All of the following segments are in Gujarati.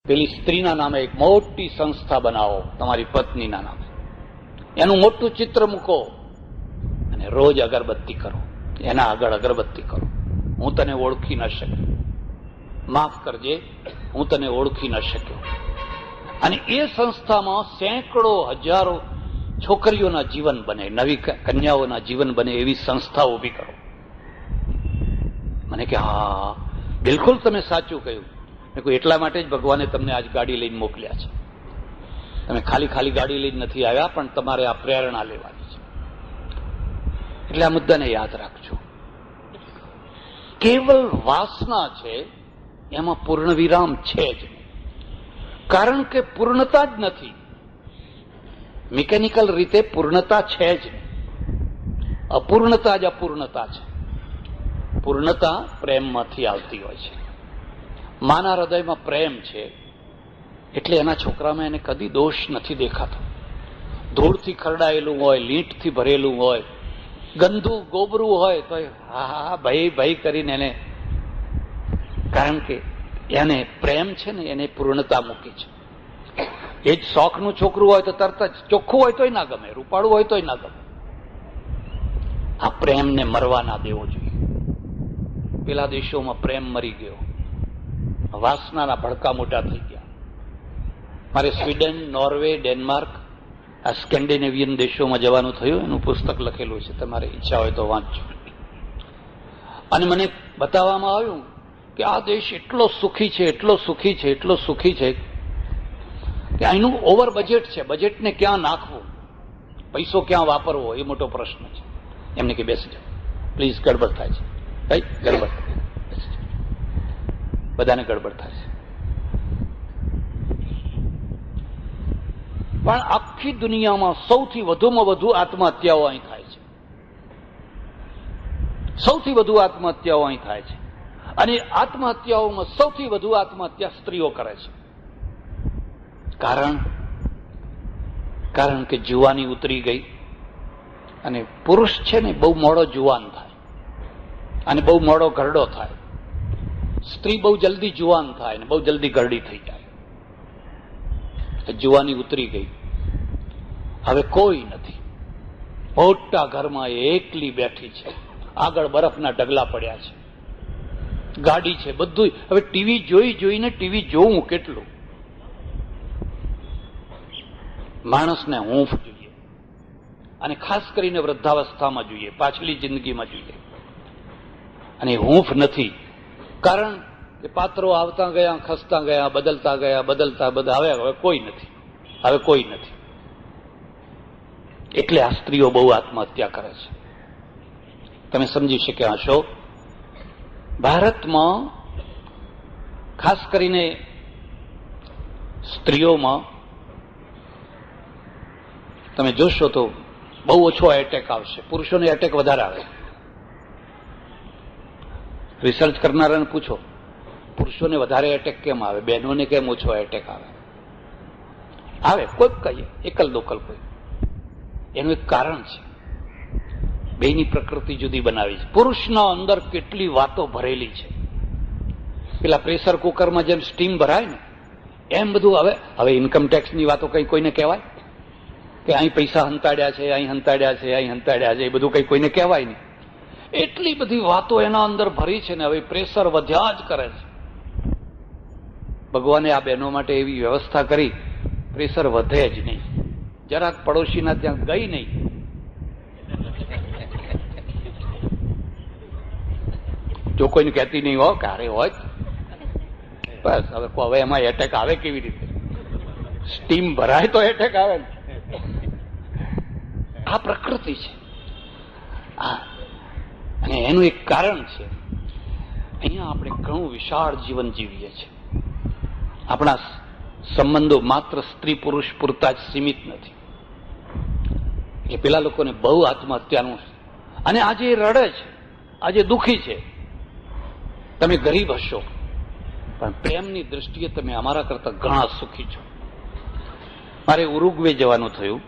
પેલી સ્ત્રીના નામે એક મોટી સંસ્થા બનાવો, તમારી પત્નીના નામે, એનું મોટું ચિત્ર મૂકો અને રોજ અગરબત્તી કરો, એના આગળ અગરબત્તી કરો. હું તને ઓળખી ન શક્યો, માફ કરજે, હું તને ઓળખી ન શક્યો. અને એ સંસ્થામાં સેંકડો હજારો છોકરીઓના જીવન બને, નવી કન્યાઓના જીવન બને એવી સંસ્થા ઊભી કરો. મને કે હા બિલકુલ તમે સાચું કહ્યું. મેં કહ્યું એટલા માટે જ ભગવાને તમને આજ ગાડી લઈને મોકલ્યા છે. તમે ખાલી ખાલી ગાડી લઈને નથી આવ્યા, પણ તમારે આ પ્રેરણા લેવાની છે. એટલે આ મુદ્દાને યાદ રાખજો. કેવલ વાસના છે, એમાં પૂર્ણ વિરામ છે જ, કારણ કે પૂર્ણતા જ નથી. મિકેનિકલ રીતે પૂર્ણતા છે જ નહીં. અપૂર્ણતા જ અપૂર્ણતા છે. પૂર્ણતા પ્રેમમાંથી આવતી હોય છે. માના હૃદયમાં પ્રેમ છે એટલે એના છોકરામાં એને કદી દોષ નથી દેખાતો. ધૂળથી ખરડાયેલું હોય, લીંટથી ભરેલું હોય, ગંદુ ગોબરું હોય તો હા ભાઈ ભાઈ કરીને એને, કારણ કે એને પ્રેમ છે ને એને પૂર્ણતા મૂકી છે. એ જ શોખનું છોકરું હોય તો તરત જ ચોખ્ખું હોય તોય ના ગમે, રૂપાળું હોય તોય ના ગમે. આ પ્રેમને મરવા ના દેવો જોઈએ. પેલા દેશોમાં પ્રેમ મરી ગયો, વાસનાના ભડકા મોટા થઈ ગયા. મારે સ્વીડન, નોર્વે, ડેનમાર્ક, આ સ્કેન્ડિનેવિયન દેશોમાં જવાનું થયું. એનું પુસ્તક લખેલું છે, તમારે ઈચ્છા હોય તો વાંચજો. અને મને બતાવવામાં આવ્યું કે આ દેશ એટલો સુખી છે, એટલો સુખી છે, એટલો સુખી છે કે અહીંનું ઓવર બજેટ છે. બજેટને ક્યાં નાખવું, પૈસો ક્યાં વાપરવો, એ મોટો પ્રશ્ન છે. એમને કે બેસી જાઓ પ્લીઝ, ગડબડ થાય છે. કઈ ગડબડ, બધાને ગડબડ થાય છે. પણ આખી દુનિયામાં સૌથી વધુમાં વધુ આત્મહત્યાઓ અહીં થાય છે. સૌથી વધુ આત્મહત્યાઓ અહીં થાય છે. અને આત્મહત્યાઓમાં સૌથી વધુ આત્મહત્યા સ્ત્રીઓ કરે છે. કારણ કે જુવાની ઉતરી ગઈ. અને પુરુષ છે ને બહુ મોડો જુવાન થાય અને બહુ મોડો ઘરડો થાય. સ્ત્રી બહુ જલ્દી જુવાન થાય ને બહુ જલ્દી ઘરડી થઈ જાય. જુવાની ઉતરી ગઈ, હવે કોઈ નથી. મોટા ઘરમાં એકલી બેઠી છે, આગળ બરફના ઢગલા પડ્યા છે, ગાડી છે, બધું. હવે ટીવી જોઈ જોઈને ટીવી જોવું કેટલું. માણસને હૂંફ જોઈએ, અને ખાસ કરીને વૃદ્ધાવસ્થામાં જોઈએ, પાછલી જિંદગીમાં જોઈએ. અને હૂંફ નથી, કારણ કે પાત્રો આવતા ગયા, ખસતા ગયા, બદલતા ગયા, બદલતા હવે કોઈ નથી, હવે કોઈ નથી. એટલે આ સ્ત્રીઓ બહુ આત્મહત્યા કરે છે. તમે સમજી શક્યા હશો, ભારતમાં ખાસ કરીને સ્ત્રીઓમાં તમે જોશો તો બહુ ઓછો એટેક આવશે. પુરુષોને એટેક વધારે આવે. રિસર્ચ કરનારાને પૂછો, પુરુષોને વધારે એટેક કેમ આવે, બહેનોને કેમ ઓછો એટેક આવે? આવે કોઈક કહીએ, એકલ દોકલ કોઈ. એનું એક કારણ છે, બેની પ્રકૃતિ જુદી બનાવી છે. પુરુષના અંદર કેટલી વાતો ભરેલી છે. પેલા પ્રેશર કુકરમાં જેમ સ્ટીમ ભરાય ને એમ બધું. હવે ઇન્કમટેક્સની વાતો કઈ કોઈને કહેવાય કે અહીં પૈસા હંતાડ્યા છે, અહીં હંતાડ્યા છે, અહીં હંતાડ્યા છે, એ બધું કઈ કોઈને કહેવાય નહીં. એટલી બધી વાતો એના અંદર ભરી છે ને હવે પ્રેશર વધ્યા જ કરે છે. ભગવાને આ બહેનો માટે એવી વ્યવસ્થા કરી, પ્રેશર વધે જ નહીં. જરાક પડોશીના ત્યાં ગઈ નહીં, જો કોઈને કહેતી નહીં હો ક્યારે હોય, બસ હવે એમાં એટેક આવે કેવી રીતે? સ્ટીમ ભરાય તો એટેક આવે ને. આ પ્રકૃતિ છે. અને એનું એક કારણ છે, અહીંયા આપણે ઘણું વિશાળ જીવન જીવીએ છીએ. આપણા સંબંધો માત્ર સ્ત્રી પુરુષ પૂરતા જ સીમિત નથી. એ પેલા લોકોને બહુ આત્મહત્યાનું, અને આજે એ રડે છે, આજે દુઃખી છે. તમે ગરીબ હશો, પણ પ્રેમની દ્રષ્ટિએ તમે અમારા કરતા ઘણા સુખી છો. મારે ઉરુગ્વે જવાનું થયું,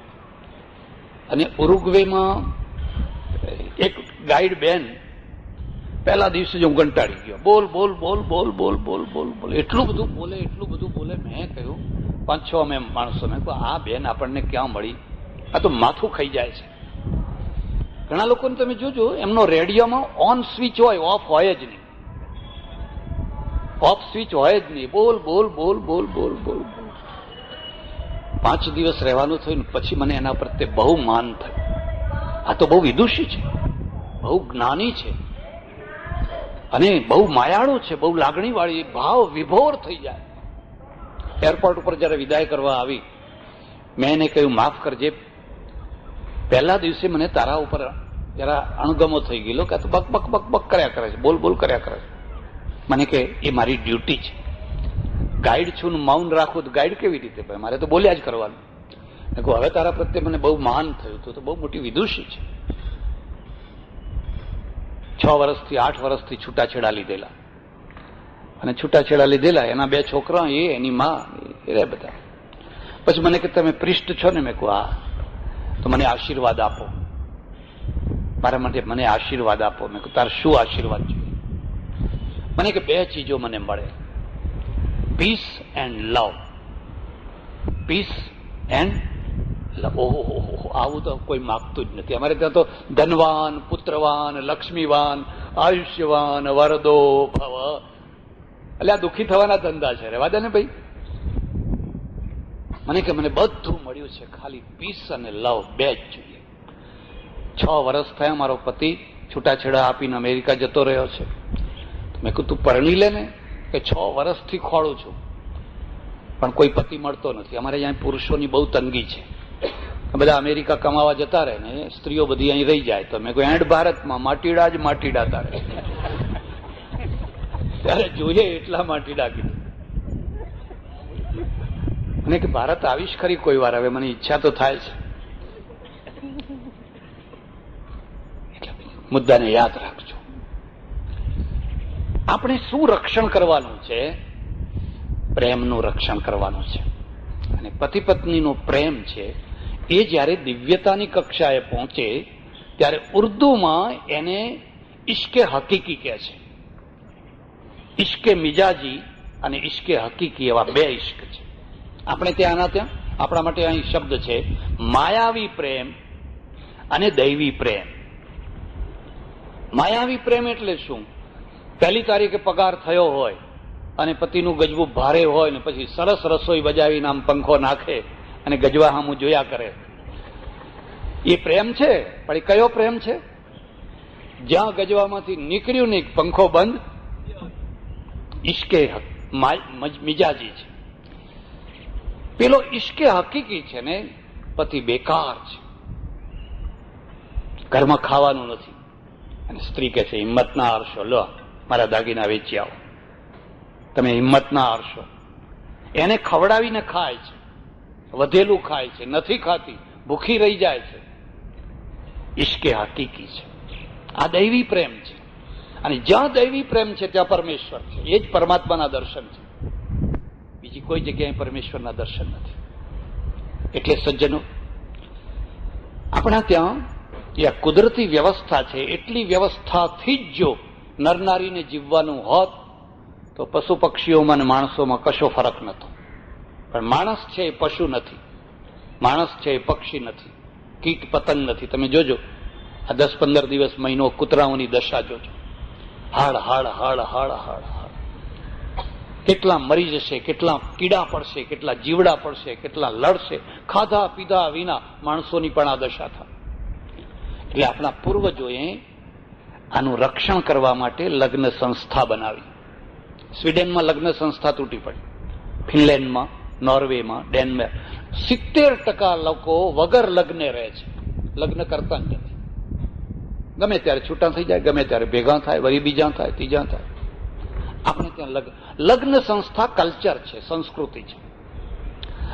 અને ઉરુગ્વેમાં એક ગાઈડ બેન પહેલા દિવસે જ હું કંટાળી ગયો. બોલ બોલ બોલ બોલ બોલ બોલ બોલ બોલ એટલું બધું બોલે. મેં કહ્યું 5-6 અમે માણસો, મેં કહ્યું આ બેન આપણને ક્યાં મળી, આ તો માથું ખાઈ જાય છે. ઘણા લોકોને તમે જોજો એમનો રેડિયોમાં ઓન સ્વિચ હોય, ઓફ હોય જ નહીં. ઓફ સ્વિચ હોય જ નહીં. બોલ બોલ બોલ બોલ બોલ બોલ બોલ. 5 દિવસ રહેવાનું થયું ને પછી મને એના પ્રત્યે બહુ માન થયું. આ તો બહુ વિદુષી છે, બહુ જ્ઞાની છે અને બહુ માયાળુ છે, બહુ લાગણીવાળી, ભાવ વિભોર થઈ જાય. એરપોર્ટ ઉપર જયારે વિદાય કરવા આવી, મેં એને કહ્યું માફ કરજે, પહેલા દિવસે મને તારા ઉપર જરા અણગમો થઈ ગયેલો કે તું બક બક બક બક કર્યા કરે છે, બોલ બોલ કર્યા કરે છે. મને કે એ મારી ડ્યુટી છે, ગાઈડ છું ને મૌન રાખું તો ગાઈડ કેવી રીતે, મારે તો બોલ્યા જ કરવાનું. મેં કહું હવે તારા પ્રત્યે મને બહુ માન થયું, તો બહુ મોટી વિદુષી છે. 6 વર્ષથી 8 વર્ષથી છૂટાછેડા લીધેલા, અને છૂટાછેડા લીધેલા એના 2 છોકરા, એની માં, એ બધા. પછી મને કે તમે પ્રિસ્ટ છો ને? મેં કહું હા. તો મને આશીર્વાદ આપો, મારા માટે મને આશીર્વાદ આપો. મેં કહું તારે શું આશીર્વાદ જોઈએ? મને કે 2 ચીજો મને મળે, peace and love. Peace and love. ઓહો, આવું તો કોઈ માગતું જ નથી. અમારે ત્યાં તો ધનવાન, પુત્રવાન, લક્ષ્મીવાન, આયુષ્યવાન, વરદો ભવ, એટલે આ દુઃખી થવાના ધંધા છે. રહેવા દે ને ભાઈ. મને કે મને બધું મળ્યું છે, ખાલી પીસ અને લવ 2 જ જોઈએ. 6 વર્ષ થયા મારો પતિ છૂટાછેડા આપીને અમેરિકા જતો રહ્યો છે. મેં કહ્યું તું પરણી લે ને. કે 6 વર્ષથી ખોળું છું પણ કોઈ પતિ મળતો નથી. અમારે અહીંયા પુરુષોની બહુ તંગી છે, બધા અમેરિકા કમાવા જતા રહે ને સ્ત્રીઓ બધી અહીં રહી જાય. તો મેં કહ્યું એન્ડ ભારતમાં માટીડા જ માટીડા તારે. ત્યારે જોઈએ એટલા માટીડા કીધું. મને કે ભારત આવીશ ખરી કોઈ વાર, હવે મને ઈચ્છા તો થાય છે. એટલે મુદ્દાને યાદ રાખજો. આપણે શું રક્ષણ કરવાનું છે? પ્રેમનું રક્ષણ કરવાનું છે. અને પતિ પત્નીનો પ્રેમ છે એ જ્યારે દિવ્યતાની કક્ષાએ પહોંચે ત્યારે ઉર્દુમાં એને ઇશ્કે હકીકી કહે છે. ઇશ્કે મિજાજી અને ઇશ્કે હકીકી એવા 2 ઇશ્ક છે. આપણે ત્યાં આપણા માટે અહીં શબ્દ છે માયાવી પ્રેમ અને દૈવી પ્રેમ. માયાવી પ્રેમ એટલે શું? 1 તારીખે પગાર થયો હોય અને પતિનું ગજવું ભારે હોય ને પછી સરસ રસોઈ બજાવીને આમ પંખો નાખે અને ગજવા સામું જોયા કરે, એ પ્રેમ છે. પણ એ કયો પ્રેમ છે? જ્યાં ગજવામાંથી નીકળ્યું નહીં, પંખો બંધ, ઇશ્કે મિજાજી છે. પેલો ઇશ્કે હકીકી છે ને, પતિ બેકાર છે, ઘરમાં ખાવાનું નથી અને સ્ત્રી કહે છે હિંમત ના હારશો, લો મારા દાગીના વેચી આવો. તમે હિંમત ના હારશો. એને ખવડાવીને ખાય છે, વધેલું ખાય છે, નથી ખાતી, ભૂખી રહી જાય છે. ઇશ્કે હકીકી છે. આ દૈવી પ્રેમ છે. અને જ્યાં દૈવી પ્રેમ છે ત્યાં પરમેશ્વર છે. એ જ પરમાત્માના દર્શન છે. બીજી કોઈ જગ્યાએ પરમેશ્વરના દર્શન નથી. એટલે સજ્જનો, આપણા ત્યાં એ કુદરતી વ્યવસ્થા છે. એટલી વ્યવસ્થાથી જ જો નરનારીને જીવવાનું હોત તો પશુ પક્ષીઓમાં અને માણસોમાં કશો ફરક નહોતો. પણ માણસ છે એ પશુ નથી, માણસ છે એ પક્ષી નથી, કીટ પતંગ નથી. તમે જોજો આ 10-15 દિવસ, મહિનો કૂતરાઓની દશા જોજો. હાડ હાડ હાડ હાડ હાડ હાડ. કેટલા મરી જશે, કેટલા કીડા પડશે, કેટલા જીવડા પડશે, કેટલા લડશે. ખાધા પીધા વિના માણસોની પણ આ દશા થાય. એટલે આપણા પૂર્વજોએ આનું રક્ષણ કરવા માટે લગ્ન સંસ્થા બનાવી. સ્વીડનમાં લગ્ન સંસ્થા તૂટી પડી, ફિનલેન્ડમાં, નોર્વેમાં, ડેનમાર્ક 70% લોકો વગર લગ્ને રહે છે, લગ્ન કરતા જ નથી. ગમે ત્યારે છૂટા થઈ જાય, ગમે ત્યારે ભેગા થાય, વળી બીજા થાય, ત્રીજા થાય. આપણે ત્યાં લગ્ન સંસ્થા કલ્ચર છે, સંસ્કૃતિ છે.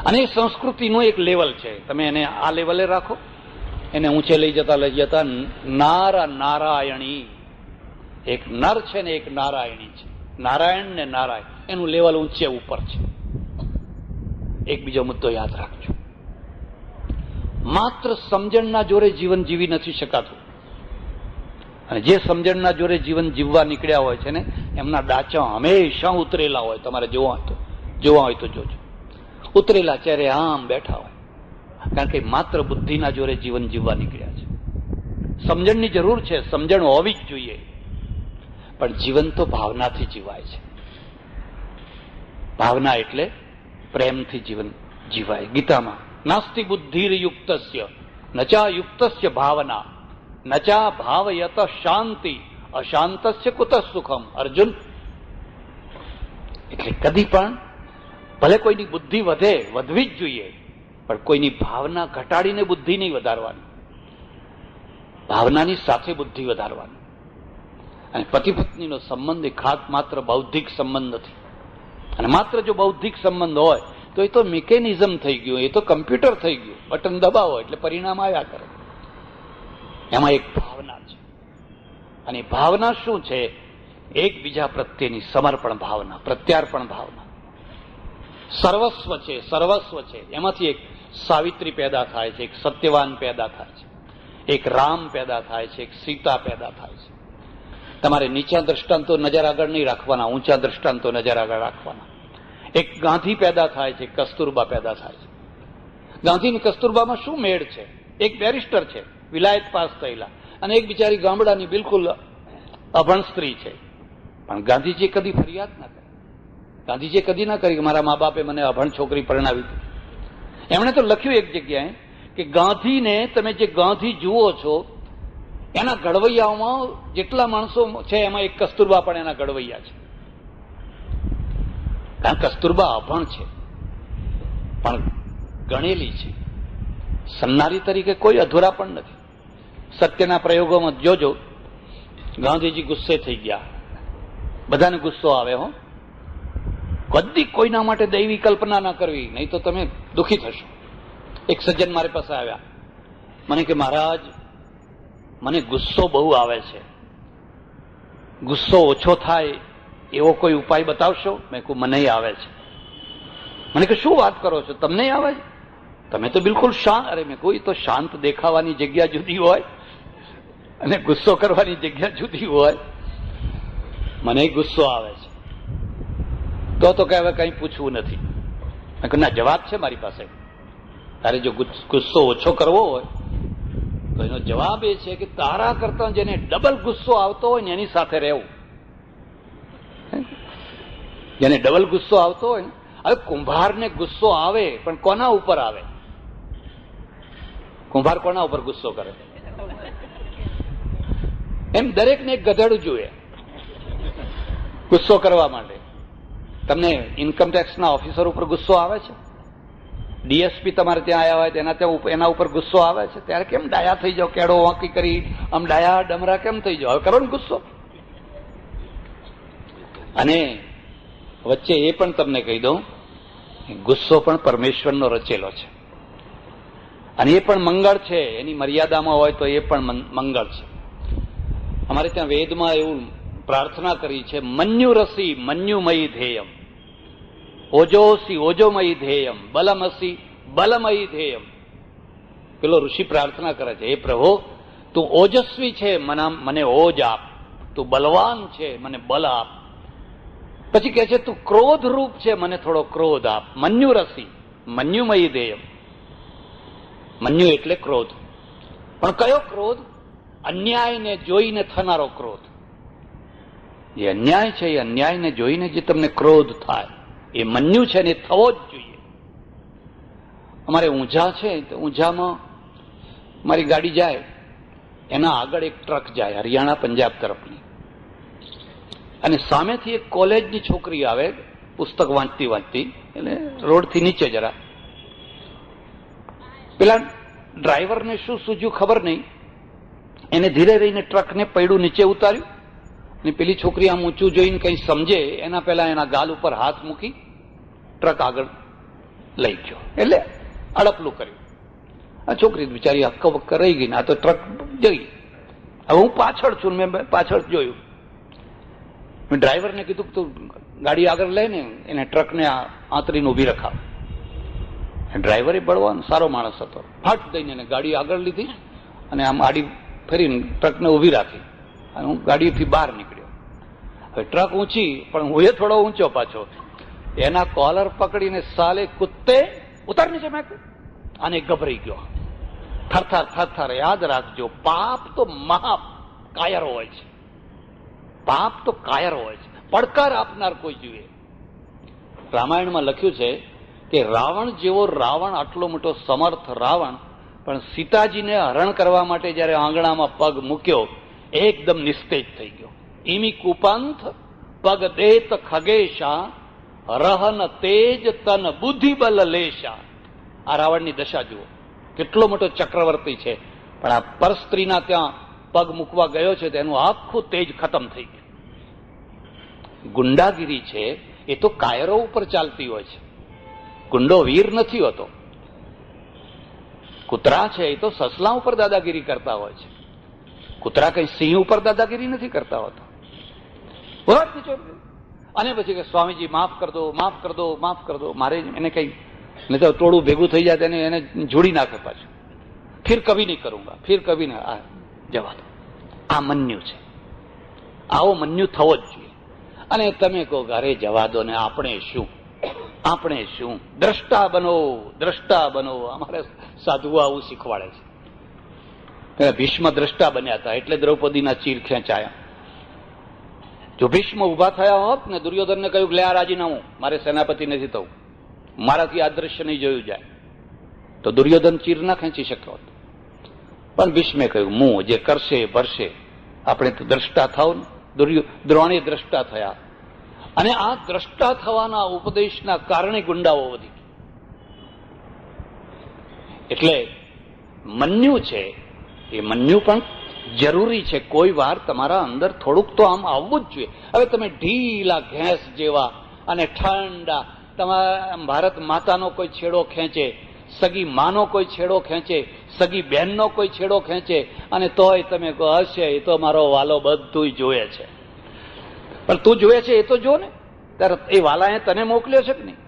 અને એ સંસ્કૃતિનું એક લેવલ છે. તમે એને આ લેવલે રાખો, એને ઊંચે લઈ જતા નારાયણી. એક નર છે ને એક નારાયણી છે. નારાયણ ને નારાયણ, એનું લેવલ ઊંચે ઉપર છે. એક બીજો મુદ્દો યાદ રાખજો. માત્ર સમજણના જોરે જીવન જીવી નથી શકાતું. અને જે સમજણના જોડે જીવન જીવવા નીકળ્યા હોય છે ને એમના ડાચા હંમેશા ઉતરેલા હોય. તમારે જોવા હોય તો જોજો, ઉતરેલા ચહેરે આમ બેઠા હોય, કારણ કે માત્ર બુદ્ધિના જોડે જીવન જીવવા નીકળ્યા છે. સમજણની જરૂર છે, સમજણ હોવી જ જોઈએ, પણ જીવન તો ભાવનાથી જીવાય છે. ભાવના એટલે પ્રેમથી જીવન જીવાય. ગીતામાં નાસ્તિ બુદ્ધિર્યુક્તસ્ય નચા યુક્તસ્ય ભાવના નચા ભાવયત શાંતિ અશાંતસ્ય કુતઃ સુખમ. અર્જુન, એટલે કદી પણ ભલે કોઈની બુદ્ધિ વધવી જ જોઈએ, પણ કોઈની ભાવના ઘટાડીને બુદ્ધિ નહીં વધારવાની, ભાવનાની સાથે બુદ્ધિ વધારવાની. અને પતિ પત્નીનો સંબંધ એ ખાસ માત્ર બૌદ્ધિક સંબંધ નથી. અને માત્ર જો બૌદ્ધિક સંબંધ હોય તો એ તો મિકેનિઝમ થઈ ગયું, એ તો કમ્પ્યુટર થઈ ગયું. બટન દબાવો એટલે પરિણામ આવ્યા કરે. એમાં એક ભાવના છે, અને ભાવના શું છે? એકબીજા પ્રત્યેની સમર્પણ ભાવના, પ્રત્યાર્પણ ભાવના, સર્વસ્વ છે, સર્વસ્વ છે. એમાંથી એક સાવિત્રી પેદા થાય છે, એક સત્યવાન પેદા થાય છે, એક રામ પેદા થાય છે, એક સીતા પેદા થાય છે. તમારે નીચા દ્રષ્ટાંતો નજર આગળ નહીં રાખવાના, ઊંચા દ્રષ્ટાંતો નજર આગળ રાખવાના. એક ગાંધી પેદા થાય છે, કસ્તુરબા પેદા થાય છે. ગાંધી અને કસ્તુરબામાં શું મેળ છે? એક બેરિસ્ટર છે, વિલાયત પાસ થયેલા, અને એક બિચારી ગામડાની બિલકુલ અભણ સ્ત્રી છે. પણ ગાંધીજીએ કદી ફરિયાદ ના કરી. ગાંધીજીએ કદી ના કરી કે મારા મા બાપે મને અભણ છોકરી પરણાવી. એમણે તો લખ્યું એક જગ્યાએ કે ગાંધીને તમે જે ગાંધી જુઓ છો એના ઘડવૈયાઓમાં જેટલા માણસો છે એમાં એક કસ્તુરબા પણ એના ઘડવૈયા છે. કારણ કસ્તુરબા અભણ છે, પણ ગણેલી છે. સન્નારી તરીકે કોઈ અધૂરા પણ નથી. સત્યના પ્રયોગોમાં જોજો, ગાંધીજી ગુસ્સે થઈ ગયા. બધાને ગુસ્સો આવે હો. કદી કોઈના માટે દૈવી કલ્પના ના કરવી, નહીં તો તમે દુઃખી થશો. એક સજ્જન મારી પાસે આવ્યા, મને કે મહારાજ મને ગુસ્સો બહુ આવે છે, ગુસ્સો ઓછો થાય એવો કોઈ ઉપાય બતાવશો? મેં કહું મને આવે છે. મને કે શું વાત કરો છો, તમને આવે છે? તમે તો બિલકુલ શાંત. અરે મેં કહું તો શાંત દેખાવાની જગ્યા જુદી હોય અને ગુસ્સો કરવાની જગ્યા જુદી હોય. મને ગુસ્સો આવે છે. તો કે હવે કંઈ પૂછવું નથી. મેં કહ્યું ના, જવાબ છે મારી પાસે. તારે જો ગુસ્સો ઓછો કરવો હોય તો એનો જવાબ એ છે કે તારા કરતા જેને ડબલ ગુસ્સો આવતો હોય ને એની સાથે રહેવું. જેને ડબલ ગુસ્સો આવતો હોય ને, હવે કુંભારને ગુસ્સો આવે પણ કોના ઉપર આવે? કુંભાર કોના ઉપર ગુસ્સો કરે? એમ દરેકને એક ગધેડું જોઈએ ગુસ્સો કરવા માટે. તમને ઇન્કમટેક્સના ઓફિસર ઉપર ગુસ્સો આવે છે? ડીએસપી તમારે ત્યાં આવ્યા હોય એના ઉપર ગુસ્સો આવે છે? ત્યારે કેમ ડાયા થઈ જાઓ, કેડો વાંકી કરી આમ ડાયા ડમરા કેમ થઈ જાઓ? હવે કરો ને ગુસ્સો. અને વચ્ચે એ પણ તમને કહી દઉં, ગુસ્સો પણ પરમેશ્વરનો રચેલો છે, અને એ પણ મંગળ છે. એની મર્યાદામાં હોય તો એ પણ મંગળ છે. અમારે ત્યાં વેદમાં એવું પ્રાર્થના કરી છે, મન્યુ રસી મન્યુમયી ધેયમ, ઓજોસી ઓજોમયી ધેયમ, બલમસી બલમયી ધેયમ. પેલો ઋષિ પ્રાર્થના કરે છે, હે પ્રભુ તું ઓજસ્વી છે, મને ઓજ આપ. તું બલવાન છે, મને બલ આપ. પછી કહે છે તું ક્રોધ રૂપ છે, મને થોડો ક્રોધ આપ. મન્યુ રસી મન્યુમયી ધેયમ. મન્યુ એટલે ક્રોધ, પણ કયો ક્રોધ? અન્યાયને જોઈને થનારો ક્રોધ. જે અન્યાય છે એ અન્યાયને જોઈને જે તમને ક્રોધ થાય એ મન્યુ છે, ને થવો જ જોઈએ. અમારે ઊંઝા છે, તો ઊંઝામાં મારી ગાડી જાય, એના આગળ એક ટ્રક જાય હરિયાણા પંજાબ તરફની, અને સામેથી એક કોલેજની છોકરી આવે પુસ્તક વાંચતી એટલે રોડથી નીચે જરા. પેલા ડ્રાઈવરને શું સૂજ્યું ખબર નહીં, એને ધીરે રહીને ટ્રકને પૈડું નીચે ઉતાર્યું, અને પેલી છોકરી આમ ઊંચું જોઈને કંઈ સમજે એના પહેલા એના ગાલ ઉપર હાથ મૂકી ટ્રક આગળ લઈ ગયો, એટલે અડપલું કર્યું. આ છોકરી બિચારી હક્ક બક્ક રહી ગઈ ને આ તો ટ્રક જઈ. હવે હું પાછળ છું, મેં પાછળ જોયું. મેં ડ્રાઈવરને કીધું કે તું ગાડી આગળ લઈને એને ટ્રકને આંતરીને ઊભી રખાવ. ડ્રાઈવરે બળવાનો સારો માણસ હતો, ફાટ દઈને એને ગાડી આગળ લીધી અને આમ આડી ફરીને ટ્રકને ઊભી રાખી. અને હું ગાડીથી બહાર નીકળ્યો. હવે ટ્રક ઊંચી, પણ હું એ થોડો ઊંચો પાછો. એના કોલર પકડીને સાલે કુત્તે ઉતાર નીચે મેં અને ગભરાઈ ગયો. થરથર થરથર. યાદ રાખજો, પાપ તો મહા કાયર હોય છે. પાપ તો કાયર હોય છે, પડકાર આપનાર કોઈ જોઈએ. રામાયણમાં લખ્યું છે કે રાવણ જેવો રાવણ, આટલો મોટો સમર્થ રાવણ, પણ સીતાજીને હરણ કરવા માટે જયારે આંગણામાં પગ મૂક્યો એકદમ નિસ્તેજ થઈ ગયો. ઈમી કુપંથ પગ દેત ખગેશા રહન તેજ તન બુદ્ધિ બલ લેશા. આ રાવણની દશા જુઓ, કેટલો મોટો ચક્રવર્તી છે, પણ આ પરસ્ત્રીના ત્યાં પગ મૂકવા ગયો છે તેનું આખું તેજ ખતમ થઈ ગયું. ગુંડાગીરી છે એ તો કાયરો ઉપર ચાલતી હોય છે. ગુંડો વીર નથી હોતો. કૂતરા છે એ તો સસલા ઉપર દાદાગીરી કરતા હોય છે. કૂતરા કઈ સિંહ ઉપર દાદાગીરી નથી કરતા હોતા. અને પછી કે સ્વામીજી માફ કર દો, માફ કર દો, માફ કર દો. મારે એને કઈ નહીં તો ટોળું ભેગું થઈ જાય તેને એને જોડી નાખે પાછું. ફિર કભી નહીં કरूंगा, ફિર કભી નહીં. આ જવા દો. આ મન્યુ છે. આવો મન્યુ થવો જ જોઈએ. અને તમે કહો અરે જવા દો ને, આપણે શું, આપણે શું, દ્રષ્ટા બનો, દ્રષ્ટા બનો. અમારે સાધુઓ આવું શીખવાડે છે. ભીષ્મ દ્રષ્ટા બન્યા હતા એટલે દ્રૌપદીના ચીર ખેંચાયા. જો ભીષ્મ ઉભા થયા હોત ને દુર્યોધનને કહ્યું કે લે આ રાજીનામું, મારે સેનાપતિ નથી થવું, મારાથી આ દ્રશ્ય નહીં જોયું જાય, તો દુર્યોધન ચીર ના ખેંચી શક્યો હતો. પણ ભીષ્મે કહ્યું મું જે કરશે ભરશે, આપણે તો દ્રષ્ટા થાવ ને. દ્રોણે દ્રષ્ટા થયા. અને આ દ્રષ્ટા થવાના ઉપદેશના કારણે ગુંડાઓ વધી. એટલે મન્યુ છે એ મન્યુ પણ જરૂરી છે. કોઈ વાર તમારા અંદર થોડુંક તો આમ આવવું જ જોઈએ. હવે તમે ઢીલા ઘેંસ જેવા અને ઠંડા, તમારા ભારત માતાનો કોઈ છેડો ખેંચે, સગી માનો કોઈ છેડો ખેંચે, સગી બહેનનો કોઈ છેડો ખેંચે, અને તોય તમે કહો હશે એ તો મારો વાલો બધું જોયે છે. પણ તું જોયે છે એ તો જો ને, ત્યારે એ વાલાએ તને મોકલ્યો છે કે નહીં?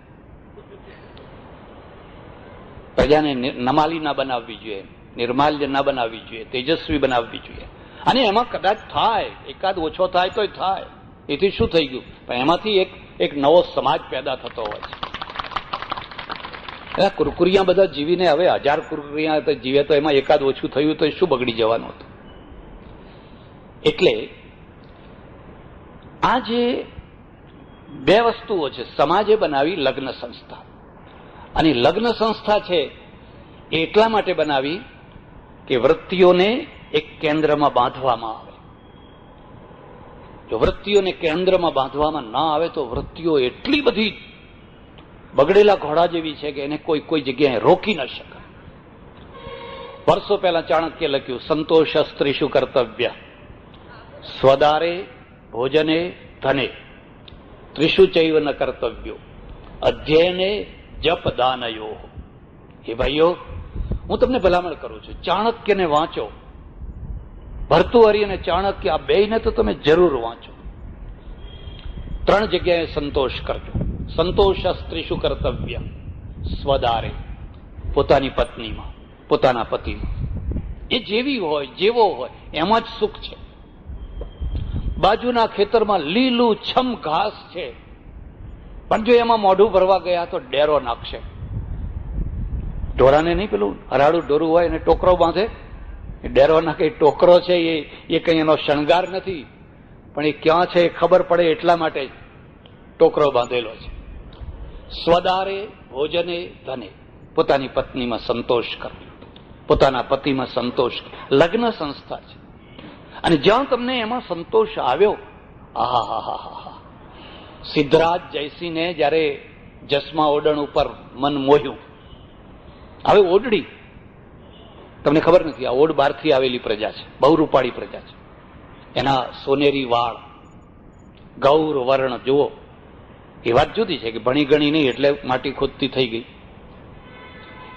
પ્રજાને નમાલી ના બનાવવી જોઈએ, નિર્માલ્ય ના બનાવવી જોઈએ, તેજસ્વી બનાવવી જોઈએ. અને એમાં કદાચ થાય, એકાદ ઓછો થાય તોય થાય, એથી શું થઈ ગયું? પણ એમાંથી એક નવો સમાજ પેદા થતો હોય છે. કુરકુરિયા બધા જીવીને હવે 1000 કુરકુરિયા જીવે તો એમાં એકાદ ઓછું થયું તો શું બગડી જવાનું હતું? એટલે આ જે બે વસ્તુઓ છે, સમાજે બનાવી લગ્ન સંસ્થા. અને લગ્ન સંસ્થા છે એ એટલા માટે બનાવી કે વૃત્તિઓને એક કેન્દ્રમાં બાંધવામાં આવે. જો વૃત્તિઓને કેન્દ્રમાં બાંધવામાં ના આવે તો વૃત્તિઓ એટલી બધી બગડેલા ઘોડા જેવી છે કે એને કોઈ જગ્યાએ રોકી ન શકાય. વર્ષો પહેલા ચાણક્ય લખ્યું, સંતોષ સ્ત્રીષુ કર્તવ્ય સ્વદારે ભોજને ધને ત્રિષુ ચૈવ ન કર્તવ્યો અધ્યયને જપ દાનયો. એ ભાઈઓ, હું તમને ભલામણ કરું છું, ચાણક્યને વાંચો. ભર્તુહરિ અને ચાણક્ય આ બેયને તો તમે જરૂર વાંચો. 3 જગ્યાએ સંતોષ કરજો. સંતોષ સ્ત્રીષુ કર્તવ્ય સ્વદારે, પોતાની પત્નીમાં, પોતાના પતિમાં. એ જેવી હોય, જેવો હોય એમાં જ સુખ છે. બાજુના ખેતરમાં લીલું છમ ઘાસ છે, પણ જો એમાં મોઢું ભરવા ગયા તો ડેરો નાખશે. ઢોરાને નહીં પેલું હરાડું ઢોરું હોય એને ટોકરો બાંધે, ડેરો નાખે. ટોકરો છે એ કઈ એનો શણગાર નથી, પણ એ ક્યાં છે એ ખબર પડે એટલા માટે ટોકરો બાંધેલો છે. સ્વદારે ભોજને ધને, પોતાની પત્નીમાં સંતોષ કરવો, પોતાના પતિમાં સંતોષ. લગ્ન સંસ્થા છે. અને જ્યાં તમને એમાં સંતોષ આવ્યો, આહા, સિદ્ધરાજ જયસિંહને જયારે જસમા ઓડણ ઉપર મન મોહ્યું. હવે ઓડડી તમને ખબર નથી, આ ઓડ બહારથી આવેલી પ્રજા છે, બહુ રૂપાળી પ્રજા છે. એના સોનેરી વાળ, ગૌર વર્ણ જુઓ. એ વાત જુદી છે કે ભણી ગણી નહીં એટલે માટી ખોદતી થઈ ગઈ.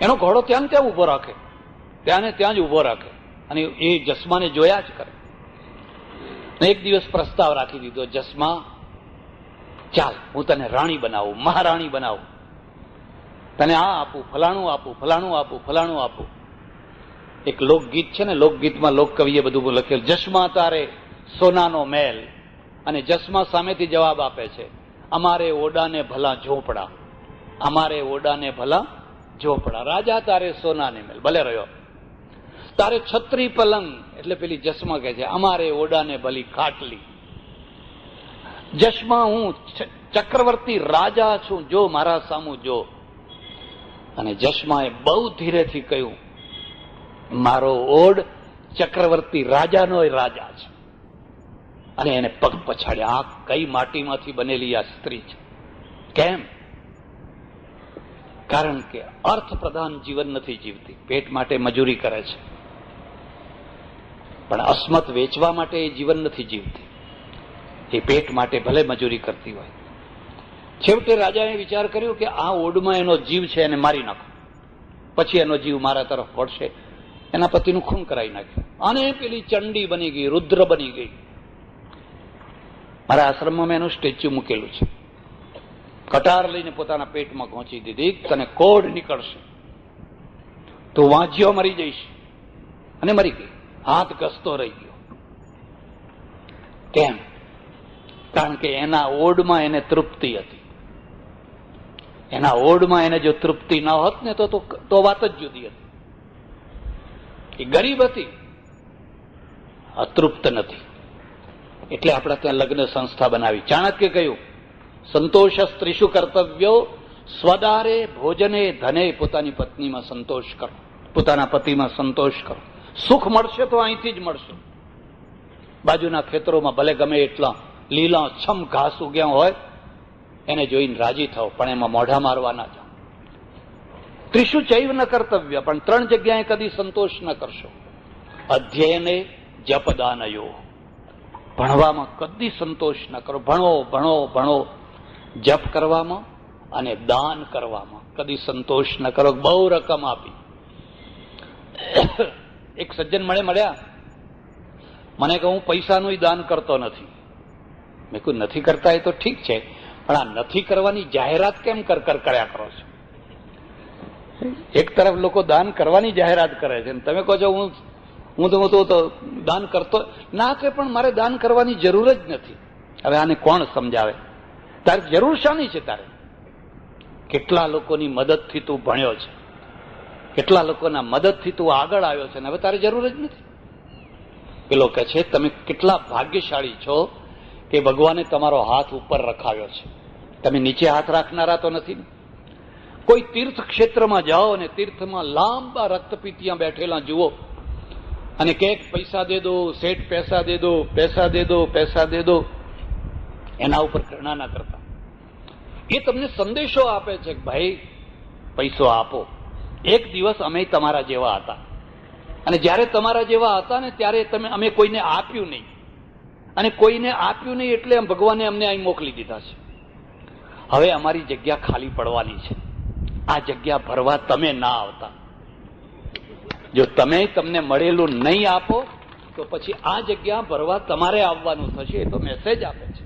એનો ઘોડો ત્યાં ને ત્યાં ઉભો રાખે, ત્યાં ને ત્યાં જ ઉભો રાખે, અને એ જસમાને જોયા જ કરે. એક દિવસ પ્રસ્તાવ રાખી દીધો, જસમા ચાલ હું તને રાણી બનાવું, મહારાણી બનાવું, તને આ આપું, ફલાણું આપું, ફલાણું આપું, ફલાણું આપું. એક લોકગીત છે ને, લોકગીતમાં લોકકવિએ બધું લખેલું, જસમા તારે સોનાનો મહેલ, અને જસમા સામેથી જવાબ આપે છે, અમારે ઓડાને ભલા ઝોપડા, અમારે ઓડાને ભલા ઝોપડા. રાજા તારે સોનાને મહેલ, ભલે રહ્યો. તારે છત્રી પલંગ, એટલે પેલી જસમા કહે છે, અમારે ઓડાને ભલી ખાટલી. જસમા હું ચક્રવર્તી રાજા છું, જો મારા સામું જો. અને જસમાએ બહુ ધીરેથી કહ્યું, મારો ઓડ ચક્રવર્તી રાજાનો રાજા છે. અને એને પગ પછાડ્યા. આ કઈ માટીમાંથી બનેલી આ સ્ત્રી છે? કેમ? કારણ કે અર્થપ્રધાન જીવન નથી જીવતી, પેટ માટે મજૂરી કરે છે. પણ અસ્મત વેચવા માટે એ જીવન નથી જીવતી, એ પેટ માટે ભલે મજૂરી કરતી હોય. છેવટે રાજાએ વિચાર કર્યો કે આ ઓડમાં એનો જીવ છે, એને મારી નાખો, પછી એનો જીવ મારા તરફ વળશે. એના પતિનું ખૂન કરાવી નાખ્યું, અને પેલી ચંડી બની ગઈ, રુદ્ર બની ગઈ. મારા આશ્રમમાં મેં એનું સ્ટેચ્યુ મૂકેલું છે. કટાર લઈને પોતાના પેટમાં પહોંચી દીધી, તને કોઢ નીકળશે તો વાંચ્યો મરી જઈશ, અને મરી ગઈ. હાથ ઘસતો રહી ગયો. કેમ? કારણ કે એના ઓડમાં એને તૃપ્તિ હતી. એના ઓડમાં એને જો તૃપ્તિ ન હોત ને તો વાત જ જુદી હતી. એ ગરીબ હતી, અતૃપ્ત નથી. એટલે આપણે ત્યાં લગ્ન સંસ્થા બનાવી. ચાણક્ય કહ્યું, સંતોષ સ્ત્રીશુ કર્તવ્યો સ્વદારે ભોજને ધને. પોતાની પત્નીમાં સંતોષ કરો, પોતાના પતિમાં સંતોષ કરો. સુખ મળશે તો અહીંથી જ મળશે. બાજુના ખેતરોમાં ભલે ગમે એટલા લીલા છમ ઘાસ ઉગ્યા હોય, એને જોઈને રાજી થાવ, પણ એમાં મોઢા મારવા ના જાઓ. ત્રિશુ ચૈવ ન કર્તવ્ય, પણ 3 જગ્યાએ કદી સંતોષ ન કરશો. અધ્યયને જપદાનયો, ભણવામાં કદી સંતોષ ન કરો. ભણો ભણો ભણો. જપ કરવામાં અને દાન કરવામાં કદી સંતોષ ન કરો. બહુ રકમ આપી. એક સજ્જન મળ્યા, મને કહું, હું પૈસાનું દાન કરતો નથી. મેં કહ્યું, નથી કરતા એ તો ઠીક છે, પણ આ નથી કરવાની જાહેરાત કેમ કર્યા કરો છો? એક તરફ લોકો દાન કરવાની જાહેરાત કરે છે, તમે કહો છો હું તો દાન કરતો ના. કે પણ મારે દાન કરવાની જરૂર જ નથી. હવે આને કોણ સમજાવે? તારે જરૂર શાની છે? તારે કેટલા લોકોની મદદથી તું ભણ્યો છે, કેટલા લોકોના મદદથી તું આગળ આવ્યો છે, ને હવે તારે જરૂર જ નથી. પેલો કહે છે, તમે કેટલા ભાગ્યશાળી છો કે ભગવાને તમારો હાથ ઉપર રખાવ્યો છે. તમે નીચે હાથ રાખનારા તો નથી ને? કોઈ તીર્થ ક્ષેત્રમાં જાઓ અને તીર્થમાં લાંબા રક્તપીતિયા બેઠેલા જુઓ, અને કે પૈસા દે દો સેઠ, પૈસા દે દો, પૈસા દે દો, પૈસા દે દો. એના ઉપર ઘૃણા ના કરતા. એ તમને સંદેશો આપે છે કે ભાઈ પૈસો આપો. એક દિવસ અમે તમારા જેવા હતા, અને જ્યારે તમારા જેવા હતા ને ત્યારે અમે કોઈને આપ્યું નહીં, અને કોઈને આપ્યું નહીં એટલે ભગવાને અમને અહીં મોકલી દીધા છે. હવે અમારી જગ્યા ખાલી પડવાની છે. આ જગ્યા ભરવા તમે ના આવતા. જો તમને મળેલું નહીં આપો તો પછી આ જગ્યા ભરવા તમારે આવવાનું થશે. એ તો મેસેજ આપે છે.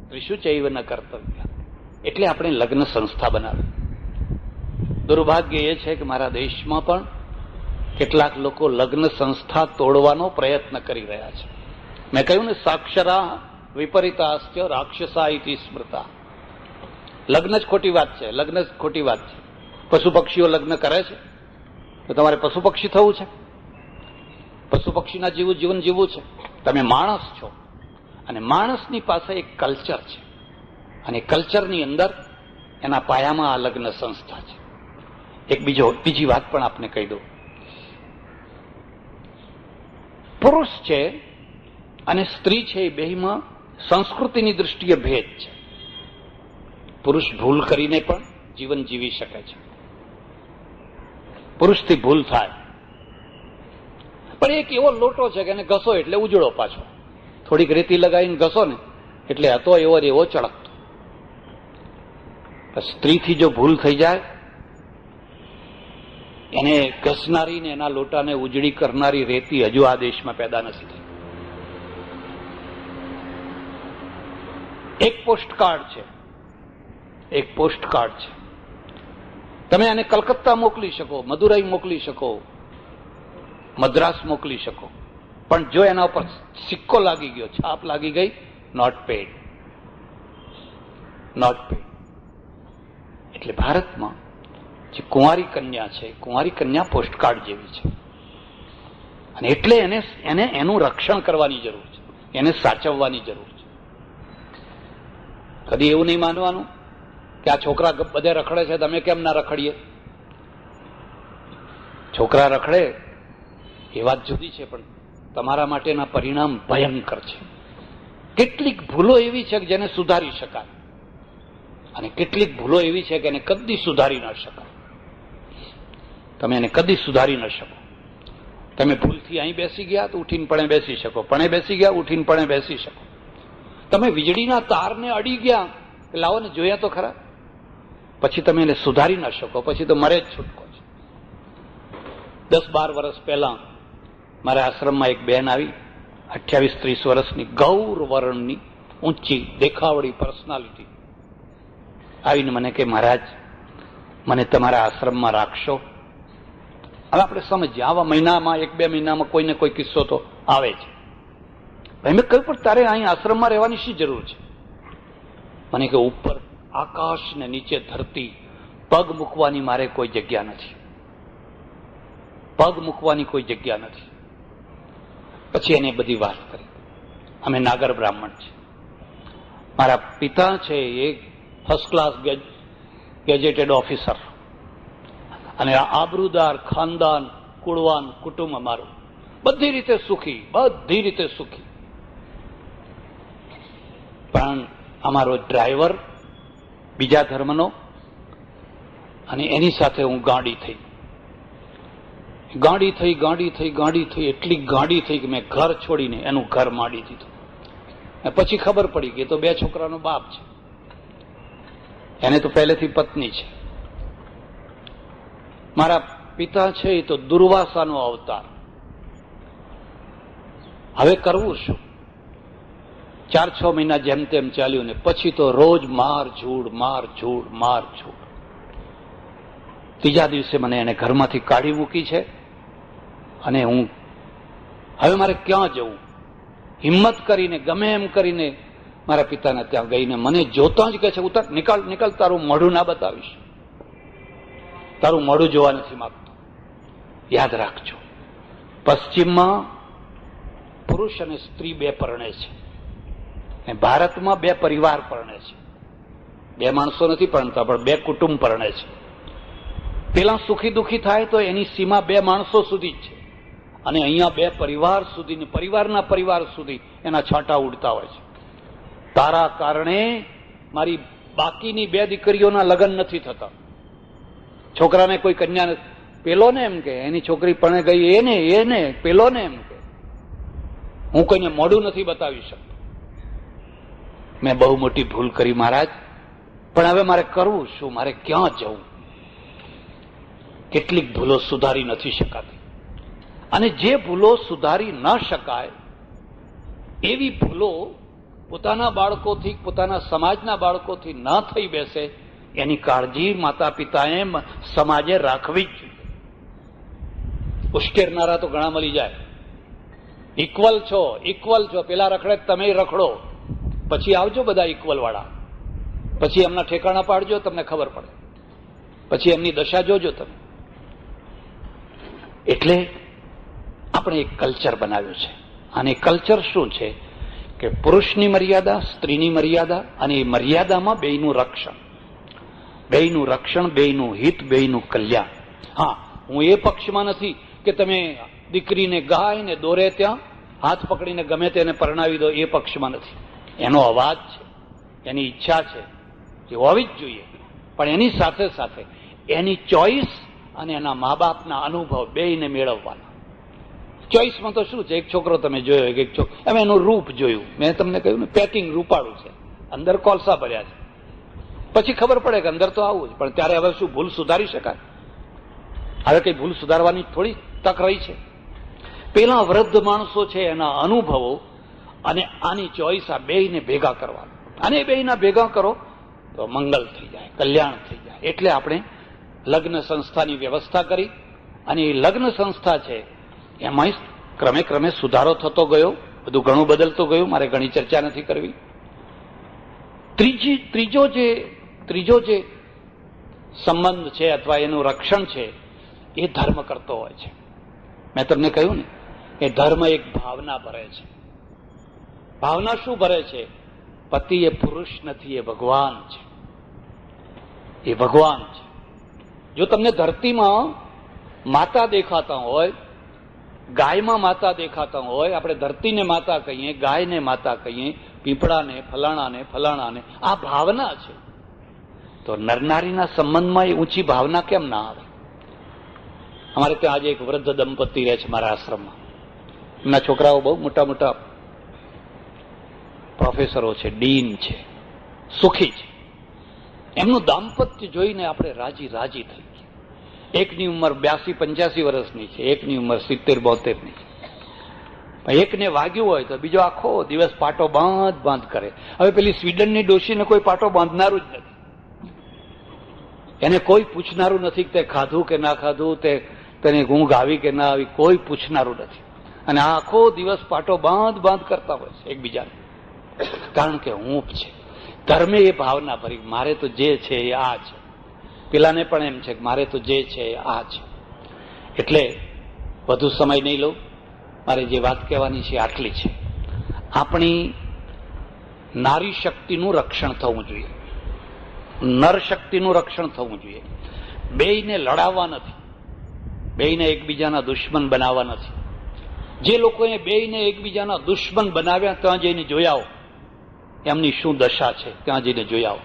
ત્રિશુ ચૈવ ન કર્તવ્ય. એટલે આપણે લગ્ન સંસ્થા બનાવી. દુર્ભાગ્ય એ છે કે મારા દેશમાં પણ કેટલાક લોકો લગ્ન સંસ્થા તોડવાનો પ્રયત્ન કરી રહ્યા છે. મેં કહ્યું ને, સાક્ષરા વિપરીતાશ્ચ રાક્ષસા ઇતિ સ્મૃતા. લગ્ન જ ખોટી વાત છે, લગ્ન જ ખોટી વાત છે. પશુ પક્ષીઓ લગ્ન કરે છે તો તમારે પશુ પક્ષી થવું છે? પશુ પક્ષીના જેવું જીવન જીવવું છે? તમે માણસ છો, અને માણસની પાસે એક કલ્ચર છે, અને કલ્ચરની અંદર એના પાયામાં આ લગ્ન સંસ્થા છે. એક બીજી વાત પણ આપને કહી દઉં. પુરુષ છે અને સ્ત્રી છે, એ બેમાં સંસ્કૃતિની દૃષ્ટિએ ભેદ છે. પુરુષ ભૂલ કરીને પણ જીવન જીવી શકે છે. પુરુષથી ભૂલ થાય, પણ એક એવો લોટો છે કે એને ઘસો એટલે ઉજળો પાછો. થોડીક રેતી લગાવીને ઘસો ને એટલે હતો એવો ચળકતો. સ્ત્રીથી જો ભૂલ થઈ જાય, એને ઘસનારી ને એના લોટાને ઉજળી કરનારી રેતી હજુ આ દેશમાં પેદા નથી થઈ. એક પોસ્ટકાર્ડ છે, એક પોસ્ટકાર્ડ છે. તમે આને કલકત્તા મોકલી શકો, મદુરાઈ મોકલી શકો, મદ્રાસ મોકલી શકો, પણ જો એના ઉપર સિક્કો લાગી ગયો, છાપ લાગી ગઈ, નોટ પેડ, નોટ પેડ. એટલે ભારતમાં જે કુંવારી કન્યા છે, કુંવારી કન્યા પોસ્ટકાર્ડ જેવી છે, અને એટલે એને એનું રક્ષણ કરવાની જરૂર છે, એને સાચવવાની જરૂર છે. કદી એવું નહીં માનવાનું કે આ છોકરા બધે રખડે છે, તમે કેમ ના રખડીએ. છોકરા રખડે એ વાત જુદી છે, પણ તમારા માટેના પરિણામ ભયંકર છે. કેટલીક ભૂલો એવી છે કે જેને સુધારી શકાય, અને કેટલીક ભૂલો એવી છે કે એને કદી સુધારી ન શકાય. તમે એને કદી સુધારી ન શકો. તમે ભૂલથી અહીં બેસી ગયા તો ઉઠીને પણ બેસી શકો, પણ બેસી ગયા ઉઠીને પણ બેસી શકો. તમે વીજળીના તારને અડી ગયા, લાવો ને જોયા તો ખરા, પછી તમે એને સુધારી ન શકો, પછી તો મરે જ છૂટકો છે. 10-12 વર્ષ પહેલા મારા આશ્રમમાં એક બહેન આવી, 28-30 વર્ષની, ગૌર વર્ણની, ઊંચી દેખાવડી પર્સનાલિટી, આવીને મને કે મહારાજ મને તમારા આશ્રમમાં રાખશો. હવે આપણે સમજીએ, આવા મહિનામાં 1-2 મહિનામાં કોઈને કોઈ કિસ્સો તો આવે છે. મેં કહ્યું પણ તારે અહીં આશ્રમમાં રહેવાની શી જરૂર છે? મને કે ઉપર આકાશ ને નીચે ધરતી, પગ મૂકવાની મારે કોઈ જગ્યા નથી, પગ મૂકવાની કોઈ જગ્યા નથી. પછી એને બધી વાત કરી. અમે નાગર બ્રાહ્મણ છે, મારા પિતા છે એ ફર્સ્ટ ક્લાસ ગેજેટેડ ઓફિસર, અને આબરૂદાર ખાનદાન, કુળવાન કુટુંબ અમારું, બધી રીતે સુખી, બધી રીતે સુખી. પણ અમારો ડ્રાઈવર બીજા ધર્મનો, અને એની સાથે હું ગાંડી થઈ, એટલી ગાંડી થઈ કે મેં ઘર છોડીને એનું ઘર માંડી દીધું. પછી ખબર પડી કે તો 2 છોકરાનો બાપ છે, એને તો પહેલેથી પત્ની છે. મારા પિતા છે એ તો દુર્વાસાનો અવતાર. હવે કરવું શું? 4-6 મહિના જેમ તેમ ચાલ્યું ને પછી તો રોજ માર ઝૂડ. ત્રીજા દિવસે મને એને ઘરમાંથી કાઢી મૂકી છે, અને હું હવે મારે ક્યાં જવું? હિંમત કરીને ગમે એમ કરીને મારા પિતાને ત્યાં ગઈને મને જોતા જ કહે છે, ઉતર, નીકળ, તારું મોઢું ના બતાવીશ, તારું મોઢું જોવા નથી માંગતો. યાદ રાખજો, પશ્ચિમમાં પુરુષ અને સ્ત્રી 2 પરણે છે, અને ભારતમાં 2 પરિવાર પરણે છે. 2 માણસો નથી પરણતા, પણ 2 કુટુંબ પરણે છે. પેલા સુખી દુઃખી થાય તો એની સીમા 2 માણસો સુધી જ છે, અને અહીંયા 2 પરિવાર સુધી, પરિવારના પરિવાર સુધી એના છાંટા ઉડતા હોય છે. તારા કારણે મારી બાકીની 2 દીકરીઓના લગ્ન નથી થતા. છોકરાને કોઈ કન્યા, પેલો ને એમ કે એની છોકરી પરણે ગઈ, એને પેલો ને એમ કે હું કોઈને મોઢું નથી બતાવી શકતો. મેં બહુ મોટી ભૂલ કરી મહારાજ, પણ હવે મારે કરવું શું? મારે ક્યાં જવું? કેટલીક ભૂલો સુધારી નથી શકાતી, અને જે ભૂલો સુધારી ન શકાય એવી ભૂલો પોતાના બાળકોથી, પોતાના સમાજના બાળકોથી ન થઈ બેસે એની કાળજી માતા પિતાએ, સમાજે રાખવી જ જોઈએ. ઉશ્કેરનારા તો ઘણા મળી જાય. ઇક્વલ છો, પેલા રખડે તમે રખડો, પછી આવજો બધા ઇક્વલ વાળા, પછી એમના ઠેકાણા પાડજો, તમને ખબર પડે, પછી એમની દશા જોજો તમે. એટલે આપણે એક કલ્ચર બનાવ્યું છે, અને કલ્ચર શું છે કે પુરુષની મર્યાદા, સ્ત્રીની મર્યાદા, અને એ મર્યાદામાં બેયનું રક્ષણ, બેયનું હિત, બેયનું કલ્યાણ. હા, હું એ પક્ષમાં નથી કે તમે દીકરીને ગાય ને દોરે ત્યાં હાથ પકડીને ગમે તેને પરણાવી દો, એ પક્ષમાં નથી. એનો અવાજ છે, એની ઈચ્છા છે, એ હોવી જ જોઈએ, પણ એની સાથે સાથે એની ચોઈસ અને એના મા બાપના અનુભવ બેયને મેળવવાના. ચોઈસમાં તો શું છે, એક છોકરો તમે જોયો, એક છોકરો, હવે એનું રૂપ જોયું, મેં તમને કહ્યું ને, પેકિંગ રૂપાળું છે, અંદર કોલસા ભર્યા છે, પછી ખબર પડે કે અંદર તો આવું જ. પણ ત્યારે હવે શું ભૂલ સુધારી શકાય? હવે કઈ ભૂલ સુધારવાની થોડી તક રહી છે? પેલા વૃદ્ધ માણસો છે, એના અનુભવો અને આની ચોઈસ, આ બેયને ભેગા કરવાના, અને બેયના ભેગા કરો તો મંગલ થઈ જાય, કલ્યાણ થઈ જાય. એટલે આપણે લગ્ન સંસ્થાની વ્યવસ્થા કરી, અને એ લગ્ન સંસ્થા છે એમાં ક્રમે ક્રમે સુધારો થતો ગયો, બધું ઘણું બદલતું ગયું, મારે ઘણી ચર્ચા નથી કરવી. ત્રીજો જે સંબંધ છે અથવા એનું રક્ષણ છે એ ધર્મ કરતો હોય છે. મેં તમને કહ્યું ને, એ ધર્મ એક ભાવના ભરે છે. ભાવના શું ભરે છે? પતિ એ પુરુષ નથી, એ ભગવાન છે. એ ભગવાન છે. જો તમને ધરતીમાં માતા દેખાતા હોય, ગાયમાં માતા દેખાતા હોય, આપણે ધરતીને માતા કહીએ, ગાયને માતા કહીએ, પીપળાને, ફલાણાને, આ ભાવના છે. તો નરનારીના સંબંધમાં એ ઊંચી ભાવના કેમ ના આવે? અમારે ત્યાં આજે એક વૃદ્ધ દંપતી રહે છે મારા આશ્રમમાં. એમના છોકરાઓ બહુ મોટા મોટા પ્રોફેસરો છે, ડીન છે, સુખી છે. એમનું દાંપત્ય જોઈને આપણે રાજી થઈ ગયા. એકની ઉંમર 82-85 વર્ષની છે, એકની ઉંમર 70-72ની છે. એકને વાગ્યું હોય તો બીજો આખો દિવસ પાટો બાંધ કરે. હવે પેલી સ્વીડનની ડોશીને કોઈ પાટો બાંધનારું જ નથી. એને કોઈ પૂછનારું નથી કે તે ખાધું કે ના ખાધું, તેને ઊંઘ આવી કે ના આવી, કોઈ પૂછનારું નથી. અને આખો દિવસ પાટો બાંધ કરતા હોય છે એકબીજાને, કારણ કે હૂંફ છે. ધર્મે એ ભાવના ભરી, મારે તો જે છે એ આ છે. પેલાને પણ એમ છે કે મારે તો જે છે એ આ છે. એટલે વધુ સમય નહીં લઉં, મારે જે વાત કહેવાની છે આટલી છે. આપણી નારી શક્તિનું રક્ષણ થવું જોઈએ, નર શક્તિનું રક્ષણ થવું જોઈએ. બેયને લડાવવા નથી, બેયને એકબીજાના દુશ્મન બનાવવા નથી. જે લોકોએ બેયને એકબીજાના દુશ્મન બનાવ્યા ત્યાં જઈને જોઈ આવો એમની શું દશા છે, ત્યાં જઈને જોઈ આવો.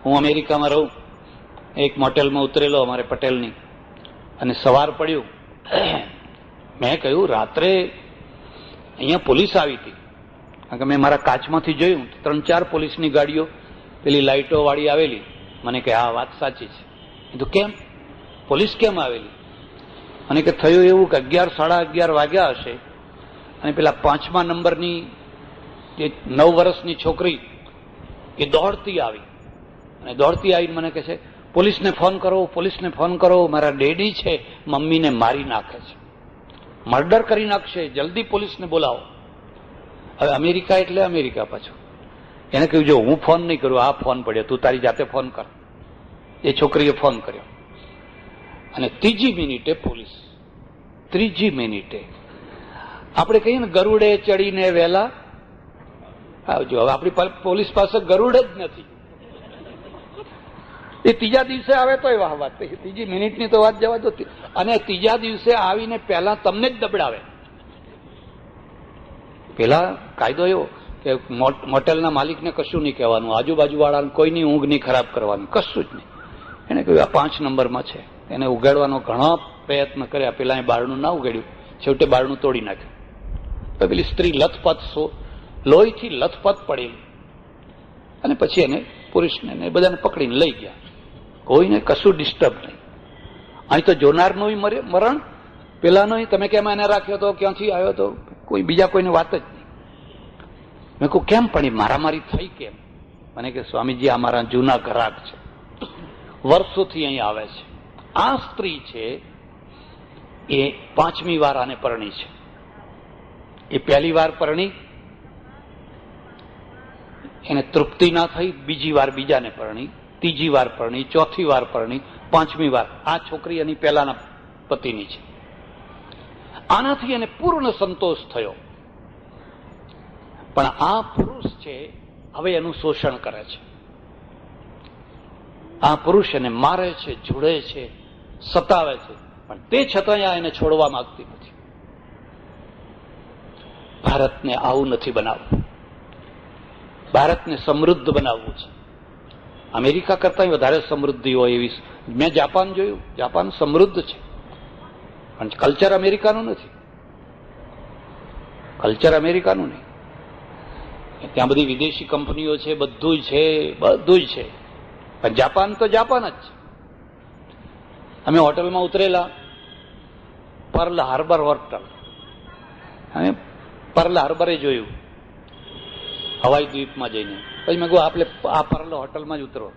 હું અમેરિકામાં રહું, એક મોટેલમાં ઉતરેલો અમારે પટેલની, અને સવાર પડ્યું. મેં કહ્યું રાત્રે અહીંયા પોલીસ આવી હતી, કારણ કે મેં મારા કાચમાંથી જોયું 3-4 પોલીસની ગાડીઓ પેલી લાઇટો વાળી આવેલી. મને કે આ વાત સાચી છે. કીધું કેમ, પોલીસ કેમ આવેલી? મને કે થયું એવું કે 11-11:30 વાગ્યા હશે, અને પેલા 5મા નંબરની જે 9 વર્ષની છોકરી એ દોડતી આવી, અને દોડતી આવીને મને કહે છે પોલીસને ફોન કરો, મારા ડેડી છે મમ્મીને મારી નાખે છે, મર્ડર કરી નાખશે, જલ્દી પોલીસને બોલાવો. હવે અમેરિકા એટલે અમેરિકા પાછું. એને કહ્યું જો હું ફોન નહીં કરું, આ ફોન પડ્યો, તું તારી જાતે ફોન કર. એ છોકરીએ ફોન કર્યો, અને 3જી મિનિટે પોલીસ. 3જી મિનિટે આપણે કહીએ ને ગરુડે ચડીને વહેલા આવજો. હવે આપણી પોલીસ પાસે ગરુડ જ નથી. એ 3જા દિવસે આવે તો એ વાહ વાત, 3જી મિનિટની તો વાત જવા દો. અને 3જા દિવસે આવીને પહેલા તમને જ દબડાવે. પેલા કાયદો એવો કે મોટેલના માલિકને કશું નહીં કહેવાનું, આજુબાજુ વાળાને કોઈની ઊંઘ નહીં ખરાબ કરવાની, કશું જ નહીં. એને કહ્યું આ 5 નંબરમાં છે. એને ઉગાડવાનો ઘણા પ્રયત્ન કર્યા, પેલા એ બારણું ના ઉગાડ્યું, છેવટે બારણું તોડી નાખ્યું. તો પેલી સ્ત્રી લથપથ લોહીથી લથપથ પડેલી, અને પછી એને પુરુષને બધાને પકડીને લઈ ગયા. કોઈને કશું ડિસ્ટર્બ નહીં. અહીં તો જોનારનું મરણ, પેલાનો તમે કેમ એને રાખ્યો હતો, ક્યાંથી આવ્યો હતો, કોઈ બીજા કોઈને વાત જ નહીં. મેં કહું કેમ પણ એ મારામારી થઈ કેમ? મને કે સ્વામીજી આ મારા જૂના ગ્રાહક છે, વર્ષોથી અહીં આવે છે. આ સ્ત્રી છે એ 5મી વાર આને પરણી છે. એ પહેલી વાર પરણી, એને તૃપ્તિ ના થઈ, બીજી વાર બીજાને પરણી, 3જી વાર પરણી, 4થી વાર પરણી, 5મી વાર. આ છોકરી એની પહેલાના પતિની છે. આનાથી એને પૂર્ણ સંતોષ થયો. પણ આ પુરુષ છે હવે એનું શોષણ કરે છે. આ પુરુષ એને મારે છે, જોડે છે, સતાવે છે, પણ તે છતાં એને છોડવા માંગતી નથી. ભારતને આવું નથી બનાવવું. ભારતને સમૃદ્ધ બનાવવું છે. અમેરિકા કરતા વધારે સમૃદ્ધિ હોય એવી. મેં જાપાન જોયું, જાપાન સમૃદ્ધ છે, પણ કલ્ચર અમેરિકાનું નથી. કલ્ચર અમેરિકાનું નહીં. ત્યાં બધી વિદેશી કંપનીઓ છે, બધું છે, પણ જાપાન તો જાપાન જ છે. અમે હોટલમાં ઉતરેલા, પર્લ હાર્બર હોટલ. અમે પર્લ હાર્બરે જોયું હવાઈ દ્વીપમાં જઈને. પછી મેં કહ્યું આપણે આ પર્લ હોટલમાં જ ઉતરો.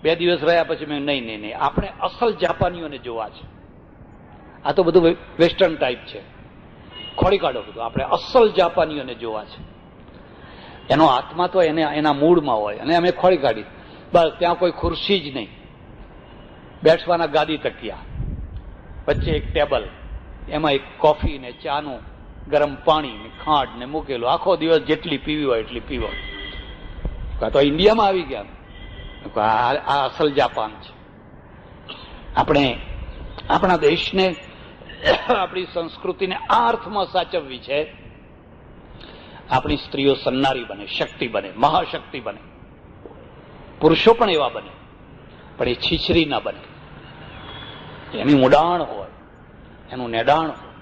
2 દિવસ રહ્યા પછી મેં નહીં, આપણે અસલ જાપાનીઓને જોવા છે. આ તો બધું વેસ્ટર્ન ટાઈપ છે. ખોડી કાઢો બધું. આપણે અસલ જાપાનીઓને જોવા છે, એનો આત્મા તો એના મૂળમાં હોય, અને અમે ખોળી કાઢી. બસ ત્યાં કોઈ ખુરશી જ નહીં, બેસવાના ગાદી તકિયા, વચ્ચે એક ટેબલ, એમાં એક કોફી ને ચાનું ગરમ પાણી ને ખાંડ ને મૂકેલું, આખો દિવસ જેટલી પીવી હોય એટલી પીવો. તો ઇન્ડિયામાં આવી ગયા, આ અસલ જાપાન છે. આપણે આપણા દેશને, આપણી સંસ્કૃતિને આ અર્થમાં સાચવવી છે, આપણી સ્ત્રીઓ સન્નારી બને, શક્તિ બને, મહાશક્તિ બને. પુરુષો પણ એવા બને, પણ એ છીછરી ના બને. એની ઉડાણ હોય, એનું નેડાણ હોય,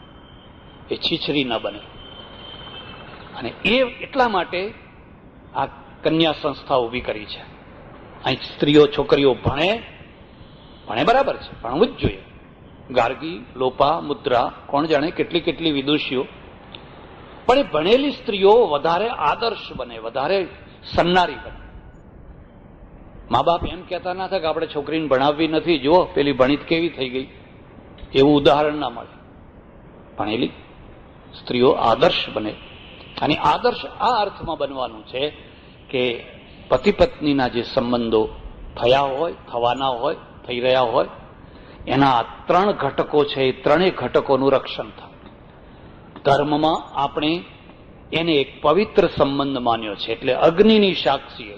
એ છીછરી ન બને. અને એ એટલા માટે આ કન્યા સંસ્થા ઊભી કરી છે. અહીં સ્ત્રીઓ, છોકરીઓ ભણે બરાબર છે, ભણવું જ જોઈએ. ગાર્ગી, લોપા, મુદ્રા, કોણ જાણે કેટલી કેટલી વિદુષીઓ. પણ એ ભણેલી સ્ત્રીઓ વધારે આદર્શ બને, વધારે સન્નારી બને. મા બાપ એમ કહેતા ના થાય કે આપણે છોકરીને ભણાવવી નથી, જુઓ પેલી ભણિત કેવી થઈ ગઈ, એવું ઉદાહરણ ના મળે. ભણેલી સ્ત્રીઓ આદર્શ બને. અને આદર્શ આ અર્થમાં બનવાનું છે કે પતિ પત્નીના જે સંબંધો થયા હોય, થવાના હોય, થઈ રહ્યા હોય, એના 3 ઘટકો છે, એ 3 ઘટકોનું રક્ષણ થાય. ધર્મમાં આપણે એને એક પવિત્ર સંબંધ માન્યો છે, એટલે અગ્નિની સાક્ષીએ,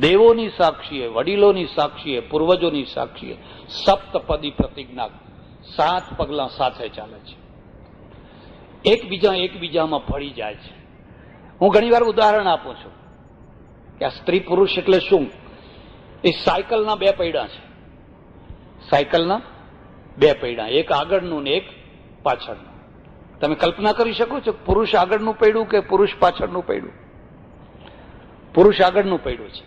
દેવોની સાક્ષીએ, વડીલોની સાક્ષીએ, પૂર્વજોની સાક્ષીએ સપ્તપદી પ્રતિજ્ઞા 7 પગલા સાથે ચાલે છે. એકબીજામાં ભળી જાય છે. હું ઘણી વાર ઉદાહરણ આપું છું કે આ સ્ત્રી પુરુષ એટલે શું? એ સાયકલના 2 પૈડા છે. સાયકલના 2 પૈડા, એક આગળનું ને એક પાછળનું. તમે કલ્પના કરી શકો છો પુરુષ આગળનું પૈડું કે પુરુષ પાછળનું પૈડું? પુરુષ આગળનું પૈડું છે,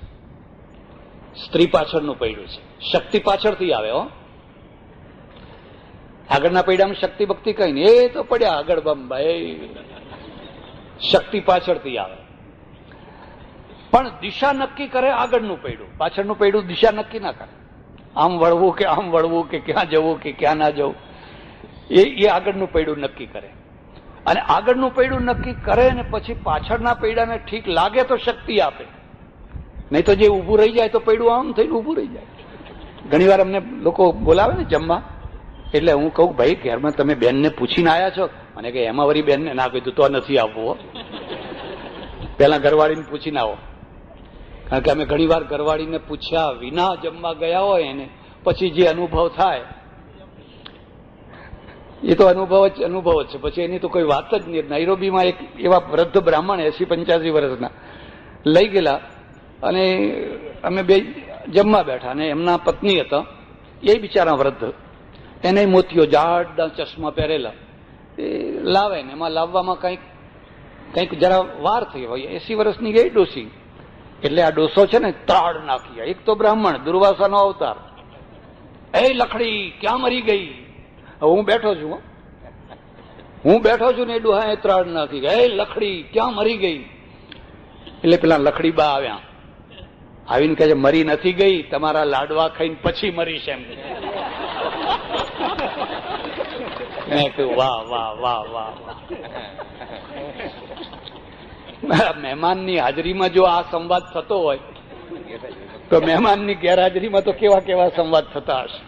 સ્ત્રી પાછળનું પૈડું છે. શક્તિ પાછળથી આવે. હો, આગળના પૈડામાં શક્તિ ભક્તિ કઈ નહીં, એ તો પડ્યા આગળ ભાઈ, શક્તિ પાછળથી આવે. પણ દિશા નક્કી કરે આગળનું પૈડું, પાછળનું પૈડું દિશા નક્કી ના કરે. આમ વળવું કે આમ વળવું, કે ક્યાં જવું કે ક્યાં ના જવું, એ આગળનું પૈડું નક્કી કરે. અને આગળનું પૈડું નક્કી કરે ને પછી પાછળના પૈડાને ઠીક લાગે તો શક્તિ આપે, નહીં તો જે ઊભું રહી જાય તો પૈડું આમ થઈને ઊભું રહી જાય. ઘણી વાર અમને લોકો બોલાવે ને જમવા, એટલે હું કહું ભાઈ ઘરમાં તમે બેનને પૂછીને આવ્યા છો? મને કે એમાં વળી બેનને ના કીધું તો નથી આવવું. પેલા ઘરવાળીને પૂછીને આવો, કારણ કે અમે ઘણી વાર ઘરવાળીને પૂછ્યા વિના જમવા ગયા હોય એને પછી જે અનુભવ થાય એ તો અનુભવ જ છે. પછી એની તો કોઈ વાત જ નહીં. નૈરોબીમાં એક એવા વૃદ્ધ બ્રાહ્મણ 80-85 વર્ષના લઈ ગયેલા, અને અમે 2 જમવા બેઠા, અને એમના પત્ની હતા, એ બિચારા વૃદ્ધ, એને મોતીઓ જાડા ચશ્મા પહેરેલા, એ લાવે ને એમાં લાવવામાં કંઈક જરા વાર થઈ હોય. 80 વર્ષની ગઈ ડોસી, એટલે આ ડોસો છે ને ત્રાડ નાખી. એક તો બ્રાહ્મણ, દુર્વાસાનો અવતાર, એ લખડી ક્યાં મરી ગઈ? હું બેઠો છું ને એ ડોહાએ ત્રાડ નાખી, એ લખડી ક્યાં મરી ગઈ? એટલે પેલા લખડી બા આવ્યા, આવીને કહે છે મરી નથી ગઈ, તમારા લાડવા ખાઈને પછી મરીશ એમ. મેં કહ્યું વાહ વાહ વાહ વાહ. મહેમાનની હાજરીમાં જો આ સંવાદ થતો હોય તો મહેમાનની ગેરહાજરીમાં તો કેવા કેવા સંવાદ થતા હશે.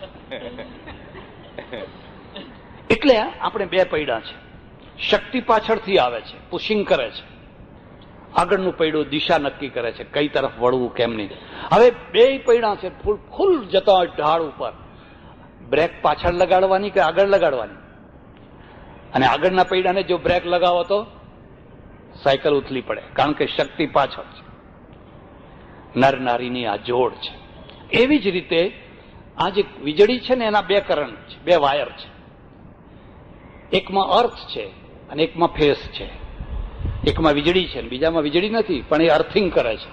એટલે આપણે 2 પૈડા છે. શક્તિ પાછળથી આવે છે, પુશિંગ કરે છે. આગળનું પૈડું દિશા નક્કી કરે છે, કઈ તરફ વળવું કેમ નહીં. હવે 2 પૈડા છે ફૂલ જતા ઢાળ ઉપર. બ્રેક પાછળ લગાડવાની કે આગળ લગાડવાની? અને આગળના પૈડાને જો બ્રેક લગાવો તો સાયકલ ઉથલી પડે, કારણ કે શક્તિ પાછળ છે. નર નારીની આ જોડ છે. એવી જ રીતે આ જે વીજળી છે ને એના 2 કરંટ છે, 2 વાયર છે. એકમાં અર્થ છે અને એકમાં ફેસ છે. એકમાં વીજળી છે ને બીજામાં વીજળી નથી, પણ એ અર્થિંગ કરે છે.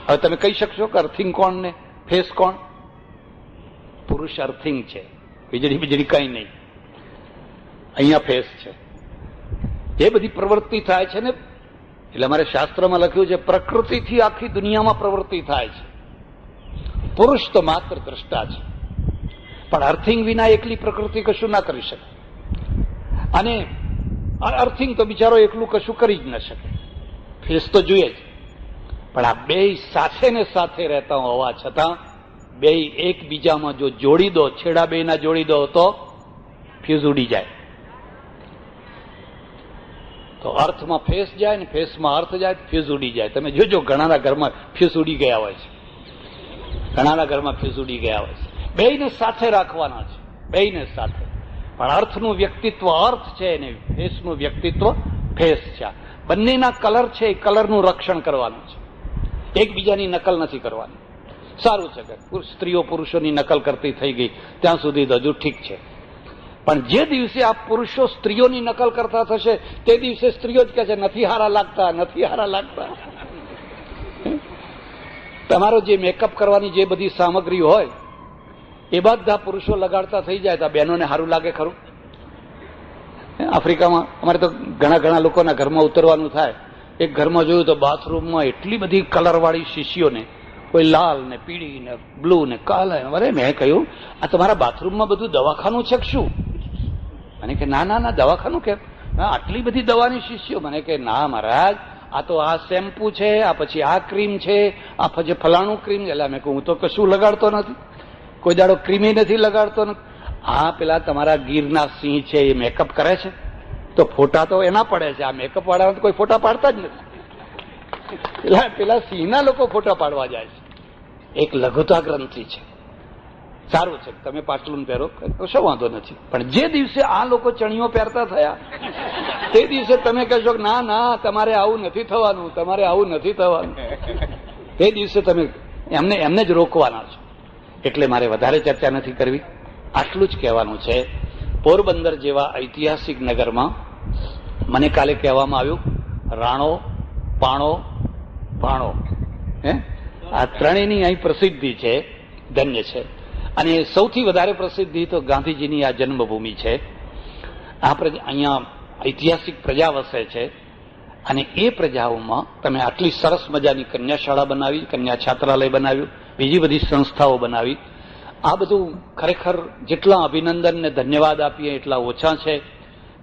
હવે તમે કહી શકશો કે અર્થિંગ કોણ ને ફેસ કોણ? પુરુષ અર્થિંગ છે, વીજળી કઈ નહીં. અહીંયા ફેસ છે. એ બધી પ્રવૃત્તિ થાય છે ને, એટલે અમારે શાસ્ત્રમાં લખ્યું છે પ્રકૃતિથી આખી દુનિયામાં પ્રવૃત્તિ થાય છે. પુરુષ તો માત્ર દ્રષ્ટા છે, પણ અર્થિંગ વિના એકલી પ્રકૃતિ કશું ના કરી શકે. અને અર્થિંગ તો બિચારો એકલું કશું કરી જ ન શકે, ફેસ તો જોઈએ જ. પણ આ બે સાથે ને સાથે રહેતા હોવા છતાં બે એકબીજામાં જો જોડી દો, છેડા બેના જોડી દો તો ફ્યુઝ ઉડી જાય. તો અર્થમાં ફેસ જાય ને ફેસમાં અર્થ જાય, ફ્યુઝ ઉડી જાય. તમે જોજો ઘણાના ઘરમાં ફ્યુઝ ઉડી ગયા હોય છે, ઘણાના ઘરમાં ફ્યુઝ ઉડી ગયા હોય છે. બેયને સાથે રાખવાના છે, બેયને સાથે. પણ અર્થનું વ્યક્તિત્વ અર્થ છે અને ફેસનું વ્યક્તિત્વ ફેસ છે. બંનેના કલર છે એ કલરનું રક્ષણ કરવાનું છે, એકબીજાની નકલ નથી કરવાની. સારું છે કે સ્ત્રીઓ પુરુષોની નકલ કરતી થઈ ગઈ ત્યાં સુધી તો હજુ ઠીક છે. પણ જે દિવસે આ પુરુષો સ્ત્રીઓની નકલ કરતા થશે તે દિવસે સ્ત્રીઓ જ કહે છે નથી હારા લાગતા, નથી હારા લાગતા. તમારો જે મેકઅપ કરવાની જે બધી સામગ્રી હોય એ બધા પુરુષો લગાડતા થઈ જાય તો બહેનોને સારું લાગે ખરું? આફ્રિકામાં અમારે તો ઘણા લોકોના ઘરમાં ઉતરવાનું થાય. એક ઘરમાં જોયું તો બાથરૂમમાં એટલી બધી કલરવાળી શીશીઓને, કોઈ લાલ ને પીળી ને બ્લુ ને કાલા. અરે મેં કહ્યું આ તમારા બાથરૂમમાં બધું દવાખાનું છે કે શું? મને કે ના દવાખાનું કેમ? આટલી બધી દવાની શીશીઓ? મને કે ના મહારાજ, આ તો આ શેમ્પુ છે, આ પછી આ ક્રીમ છે, આ પછી ફલાણું ક્રીમ. એટલે મેં કહું હું તો કશું લગાડતો નથી, કોઈ દાડો ક્રીમી નથી લગાડતો નથી. આ પેલા તમારા ગીરના સિંહ છે એ મેકઅપ કરે છે તો ફોટા તો એના પડે છે, આ મેકઅપ વાળા તો કોઈ ફોટા પાડતા જ નથી. પેલા સિંહના લોકો ફોટા પાડવા જાય છે. એક લઘુતા ગ્રંથિ છે. સારું છે તમે પાટલું પહેરો, કશો વાંધો નથી. પણ જે દિવસે આ લોકો ચણિયો પહેરતા થયા તે દિવસે તમે કહેશો કે ના તમારે આવું નથી થવાનું, તમારે આવું નથી થવાનું, તે દિવસે તમે એમને જ રોકવાના છો. એટલે મારે વધારે ચર્ચા નથી કરવી, આટલું જ કહેવાનું છે. પોરબંદર જેવા ઐતિહાસિક નગરમાં મને કાલે કહેવામાં આવ્યું રાણો, પાણો, ભાણો, આ ત્રણેયની અહીં પ્રસિદ્ધિ છે, ધન્ય છે. અને સૌથી વધારે પ્રસિદ્ધિ તો ગાંધીજીની આ જન્મભૂમિ છે. આ અહીંયા ઐતિહાસિક પ્રજા વસે છે અને એ પ્રજાઓમાં તમે આટલી સરસ મજાની કન્યાશાળા બનાવી, કન્યા છાત્રાલય બનાવ્યું, બીજી બધી સંસ્થાઓ બનાવી. આ બધું ખરેખર જેટલા અભિનંદન ને ધન્યવાદ આપીએ એટલા ઓછા છે.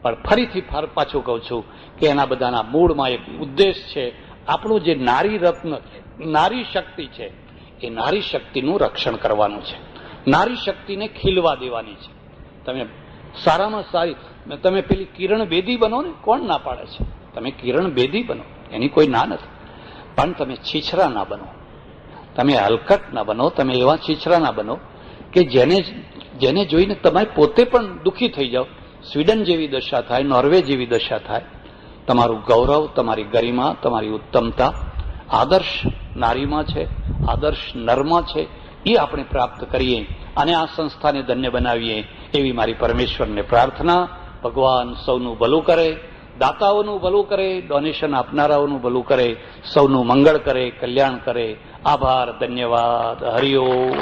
પણ ફરીથી પાછું કહું છું કે એના બધાના મૂળમાં એક ઉદ્દેશ છે. આપણું જે નારી રત્ન, નારી શક્તિ છે એ નારી શક્તિનું રક્ષણ કરવાનું છે, નારી શક્તિને ખીલવા દેવાની છે. તમે સારામાં સારી, તમે પેલી કિરણ બેદી બનો ને, કોણ ના પાડે છે? તમે કિરણ બેદી બનો, એની કોઈ ના નથી. પણ તમે છીછરા ના બનો, તમે હલકટ ના બનો, તમે એવા છીછરા ના બનો કે જેને જોઈને તમે પોતે પણ દુઃખી થઈ જાઓ. સ્વીડન જેવી દશા થાય, નોર્વે જેવી દશા થાય. તમારું ગૌરવ, તમારી ગરિમા, તમારી ઉત્તમતા આદર્શ નારીમાં છે, આદર્શ નરમાં છે. એ આપણે પ્રાપ્ત કરીએ અને આ સંસ્થાને ધન્ય બનાવીએ એવી મારી પરમેશ્વરને પ્રાર્થના. ભગવાન સૌનું ભલું કરે, દાતાઓનું ભલું કરે, ડોનેશન આપનારાઓનું ભલું કરે, સૌનું મંગળ કરે, કલ્યાણ કરે. આભાર, ધન્યવાદ, હરિઓમ.